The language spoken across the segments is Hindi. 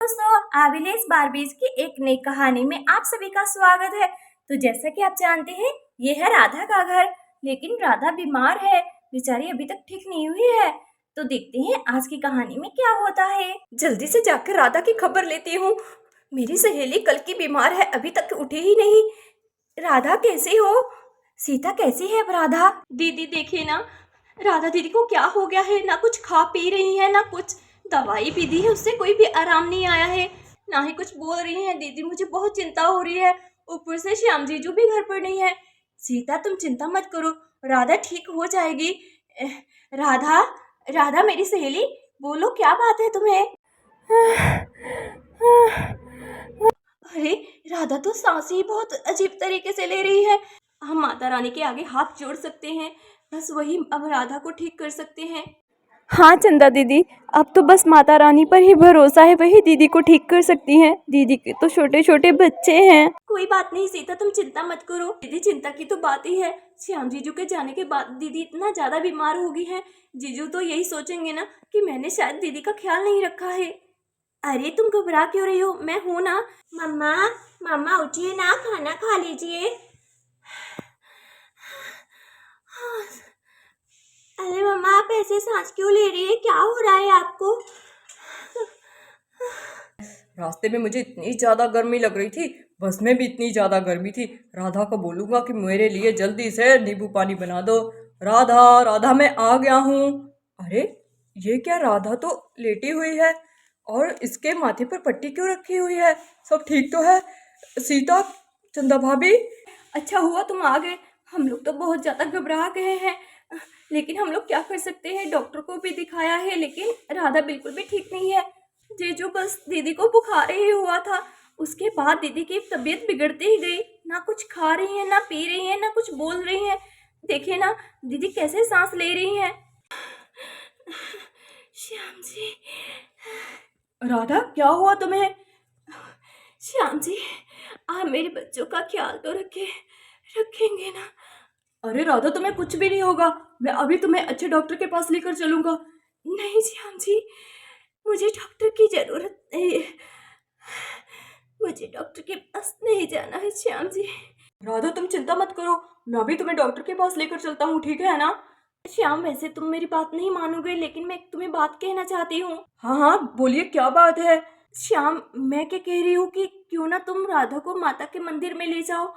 दोस्तों, आविलेस बारबीज की एक नई कहानी में आप सभी का स्वागत है। तो जैसा कि आप जानते हैं, ये है राधा का घर। लेकिन राधा बीमार है, बेचारी अभी तक ठीक नहीं हुई है। तो देखते हैं आज की कहानी में क्या होता है। जल्दी से जाकर राधा की खबर लेती हूँ। मेरी सहेली कल की बीमार है, अभी तक उठी ही नहीं। राधा कैसी हो? सीता कैसी है? अब राधा दीदी देखिए ना, राधा दीदी को क्या हो गया है? ना कुछ खा पी रही है, ना कुछ दवाई भी दी है, उससे कोई भी आराम नहीं आया है, ना ही कुछ बोल रही है। दीदी मुझे बहुत चिंता हो रही है, ऊपर से श्याम जीजू भी घर पर नहीं है। सीता तुम चिंता मत करो, राधा ठीक हो जाएगी। राधा, राधा मेरी सहेली, बोलो क्या बात है तुम्हें? अरे राधा तो सांस ही बहुत अजीब तरीके से ले रही है। हम माता रानी के आगे हाथ जोड़ सकते हैं, बस वही अब राधा को ठीक कर सकते हैं। हाँ चंदा दीदी, अब तो बस माता रानी पर ही भरोसा है, वही दीदी को ठीक कर सकती हैं। दीदी के तो छोटे छोटे बच्चे हैं। कोई बात नहीं सीता, तुम चिंता मत करो। दीदी चिंता की तो बात ही है, श्याम जीजू के जाने के बाद दीदी इतना ज्यादा बीमार हो गई है। जीजू तो यही सोचेंगे ना कि मैंने शायद दीदी का ख्याल नहीं रखा है। अरे तुम घबरा क्यों रही हो? मैं हूं ना। मम्मा, मम्मा उठिए ना, खाना खा लीजिए। अरे मम्मा, आप ऐसे सांस क्यों ले रही है? क्या हो रहा है आपको? रास्ते में मुझे इतनी ज़्यादा गर्मी लग रही थी, बस में भी इतनी ज़्यादा गर्मी थी। राधा को बोलूँगा कि मेरे लिए जल्दी से नींबू पानी बना दो। राधा, राधा मैं आ गया हूँ। अरे ये क्या, राधा तो लेटी हुई है और इसके माथे पर पट्टी क्यों रखी हुई है? सब ठीक तो है? सीता, चंदा भाभी, अच्छा हुआ तुम आ गए। हम लोग तो बहुत ज़्यादा घबरा गए हैं, लेकिन हम लोग क्या कर सकते हैं? डॉक्टर को भी दिखाया है, लेकिन राधा बिल्कुल भी ठीक नहीं है। जीजू बस दीदी को बुखार ही हुआ था, उसके बाद दीदी की तबीयत बिगड़ती ही गई। ना कुछ खा रही है, ना पी रही है, ना कुछ बोल रही है। देखिए ना दीदी कैसे सांस ले रही है। श्याम जी, राधा क्या हुआ तुम्हें? श्याम जी, आप मेरे बच्चों का ख्याल तो रखेंगे ना? अरे राधा, तुम्हें कुछ भी नहीं होगा, मैं अभी तुम्हें अच्छे डॉक्टर के पास लेकर चलूंगा। नहीं श्याम जी, मुझे डॉक्टर की जरूरत नहीं है। मुझे डॉक्टर के पास नहीं जाना है श्याम जी। राधा तुम चिंता मत करो, मैं अभी तुम्हें डॉक्टर के पास लेकर चलता हूँ, ठीक है ना? श्याम, वैसे तुम मेरी बात नहीं मानोगे, लेकिन मैं तुम्हें बात कहना चाहती हूँ। हाँ हाँ बोलिए, क्या बात है? श्याम, मैं क्या कह रही हूँ कि क्यों ना तुम राधा को माता के मंदिर में ले जाओ।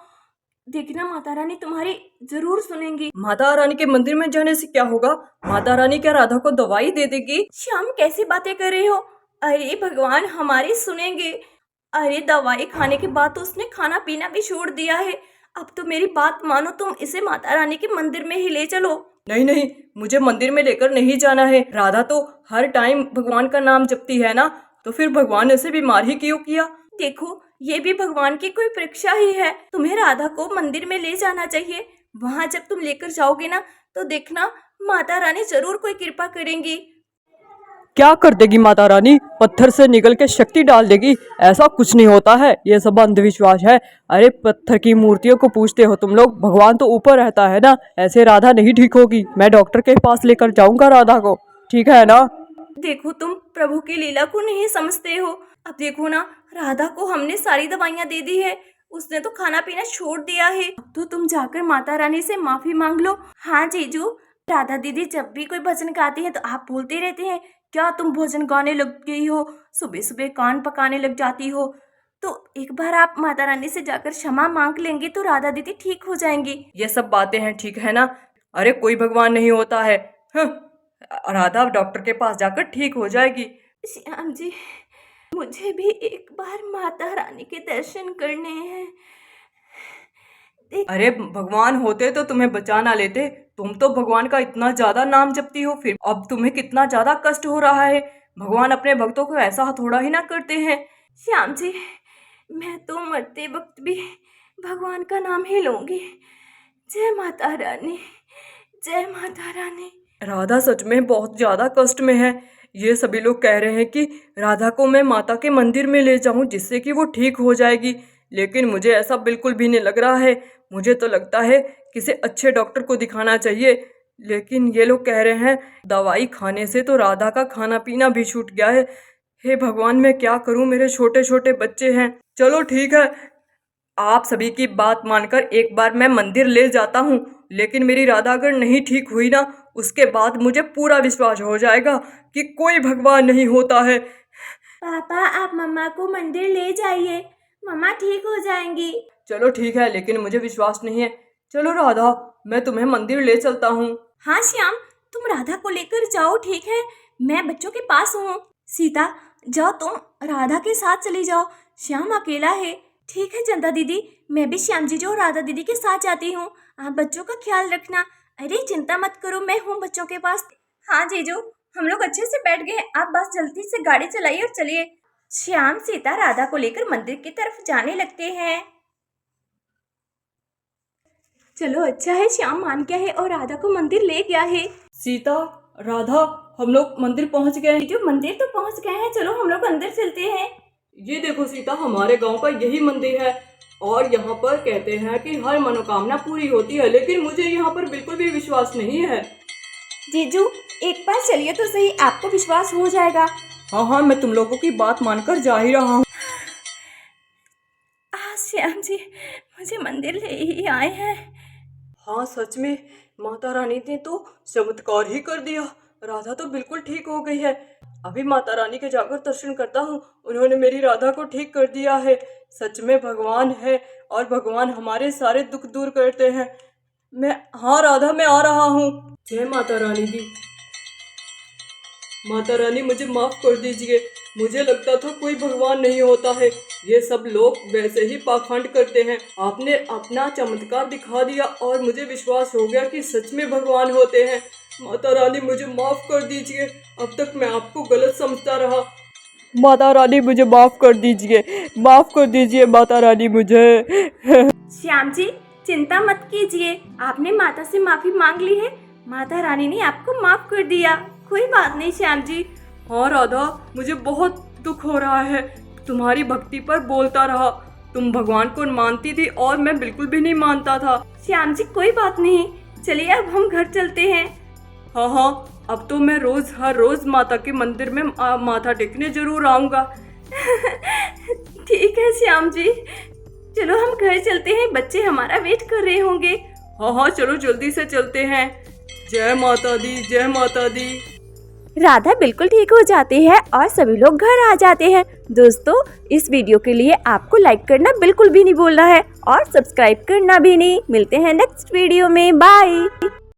देखना माता रानी तुम्हारी जरूर सुनेंगी। माता रानी के मंदिर में जाने से क्या होगा? माता रानी क्या राधा को दवाई दे देगी? श्याम कैसी बातें कर रहे हो? अरे भगवान हमारी सुनेंगे। अरे दवाई खाने के बाद तो उसने खाना पीना भी छोड़ दिया है। अब तो मेरी बात मानो, तुम इसे माता रानी के मंदिर में ही ले चलो। नहीं नहीं, मुझे मंदिर में लेकर नहीं जाना है। राधा तो हर टाइम भगवान का नाम जपती है ना, तो फिर भगवान ऐसे बीमार ही क्यों किया? देखो, ये भी भगवान की कोई परीक्षा ही है। तुम्हें राधा को मंदिर में ले जाना चाहिए। वहां जब तुम लेकर जाओगे ना, तो देखना माता रानी जरूर कोई कृपा करेंगी। क्या कर देगी माता रानी? पत्थर से निकल के शक्ति डाल देगी? ऐसा कुछ नहीं होता है, ये सब अंधविश्वास है। अरे पत्थर की मूर्तियों को पूछते हो तुम लोग, भगवान तो ऊपर रहता है ना। ऐसे राधा नहीं ठीक होगी, मैं डॉक्टर के पास लेकर जाऊंगा राधा को, ठीक है ना? देखो, तुम प्रभु की लीला को नहीं समझते हो। अब देखो ना, राधा को हमने सारी दवाइयां दे दी है, उसने तो खाना पीना छोड़ दिया है। अब तो तुम जाकर माता रानी से माफी मांग लो। हाँ जीजू, राधा दीदी जब भी कोई भजन गाती है तो आप बोलते रहते हैं, क्या तुम भजन गाने लग गई हो? सुबह सुबह कान पकाने लग जाती हो। तो एक बार आप माता रानी से जाकर क्षमा मांग लेंगे तो राधा दीदी ठीक हो जाएंगी। ये सब बातें हैं, ठीक है ना? अरे कोई भगवान नहीं होता है। राधा डॉक्टर के पास जाकर ठीक हो जाएगी। श्याम जी, मुझे भी एक बार माता रानी के दर्शन करने हैं। अरे भगवान होते तो तुम्हें बचा ना लेते। तुम तो भगवान का इतना ज्यादा नाम जपती हो, फिर अब तुम्हें कितना ज्यादा कष्ट हो रहा है। भगवान अपने भक्तों को ऐसा थोड़ा ही ना करते हैं। श्याम जी, मैं तो मरते वक्त भी भगवान का नाम ही लूंगी। जय माता रानी, जय माता रानी। राधा सच में बहुत ज्यादा कष्ट में है। ये सभी लोग कह रहे हैं कि राधा को मैं माता के मंदिर में ले जाऊं जिससे कि वो ठीक हो जाएगी, लेकिन मुझे ऐसा बिल्कुल भी नहीं लग रहा है। मुझे तो लगता है किसी अच्छे डॉक्टर को दिखाना चाहिए। लेकिन ये लोग कह रहे हैं दवाई खाने से तो राधा का खाना पीना भी छूट गया है। हे भगवान, मैं क्या करूं, मेरे छोटे छोटे बच्चे हैं। चलो ठीक है, आप सभी की बात मानकर एक बार मैं मंदिर ले जाता हूँ, लेकिन मेरी राधा अगर नहीं ठीक हुई ना, उसके बाद मुझे पूरा विश्वास हो जाएगा कि कोई भगवान नहीं होता है। पापा, आप मम्मा को मंदिर ले जाइए, मम्मा ठीक हो जाएंगी। चलो ठीक है, लेकिन मुझे विश्वास नहीं है। चलो राधा, मैं तुम्हें मंदिर ले चलता हूँ। हाँ श्याम, तुम राधा को लेकर जाओ, ठीक है, मैं बच्चों के पास हूँ। सीता, जाओ तुम राधा के साथ चली जाओ, श्याम अकेला है। ठीक है चंदा दीदी, मैं भी श्याम जी जो राधा दीदी के साथ जाती हूँ, आप बच्चों का ख्याल रखना। अरे चिंता मत करो, मैं हूँ बच्चों के पास। हाँ जीजू, हम लोग अच्छे से बैठ गए, आप बस जल्दी से गाड़ी चलाइए और चलिए। श्याम सीता राधा को लेकर मंदिर की तरफ जाने लगते हैं। चलो अच्छा है, श्याम मान गया है और राधा को मंदिर ले गया है। सीता, राधा, हम लोग मंदिर पहुंच गए हैं। जो मंदिर तो पहुंच गए हैं, चलो हम लोग अंदर चलते हैं। ये देखो सीता, हमारे गांव का यही मंदिर है और यहाँ पर कहते हैं कि हर मनोकामना पूरी होती है, लेकिन मुझे यहाँ पर बिल्कुल भी विश्वास नहीं है। जीजू, एक बार चलिए तो सही, आपको विश्वास हो जाएगा। हाँ हाँ, मैं तुम लोगों की बात मानकर जा ही रहा हूँ। श्याम जी मुझे मंदिर ले ही आए हैं। हाँ सच में, माता रानी ने तो चमत्कार ही कर दिया। राधा तो बिल्कुल ठीक हो गई है। अभी माता रानी के जाकर दर्शन करता हूँ, उन्होंने मेरी राधा को ठीक कर दिया है। सच में भगवान है और भगवान हमारे सारे दुख दूर करते हैं। हाँ राधा, मैं आ रहा हूँ। जय माता रानी दी। माता रानी मुझे माफ कर दीजिए, मुझे लगता था कोई भगवान नहीं होता है, ये सब लोग वैसे ही पाखंड करते हैं। आपने अपना चमत्कार दिखा दिया और मुझे विश्वास हो गया कि सच में भगवान होते हैं। माता रानी मुझे माफ कर दीजिए, अब तक मैं आपको गलत समझता रहा। माता रानी मुझे माफ कर दीजिए, माफ कर दीजिए माता रानी मुझे। श्याम जी चिंता मत कीजिए, आपने माता से माफी मांग ली है, माता रानी ने आपको माफ कर दिया। कोई बात नहीं श्याम जी। हाँ राधा, मुझे बहुत दुख हो रहा है, तुम्हारी भक्ति पर बोलता रहा। तुम भगवान को मानती थी और मैं बिल्कुल भी नहीं मानता था। श्याम जी कोई बात नहीं, चलिए अब हम घर चलते हैं। हाँ हाँ, अब तो मैं हर रोज माता के मंदिर में माथा टेकने जरूर आऊँगा। ठीक है श्याम जी, चलो हम घर चलते हैं, बच्चे हमारा वेट कर रहे होंगे। हाँ हाँ, चलो जल्दी से चलते हैं। जय माता दी, जय माता दी। राधा बिल्कुल ठीक हो जाती है और सभी लोग घर आ जाते हैं। दोस्तों, इस वीडियो के लिए आपको लाइक करना बिल्कुल भी नहीं भूलना है और सब्सक्राइब करना भी नहीं। मिलते हैं नेक्स्ट वीडियो में, बाय।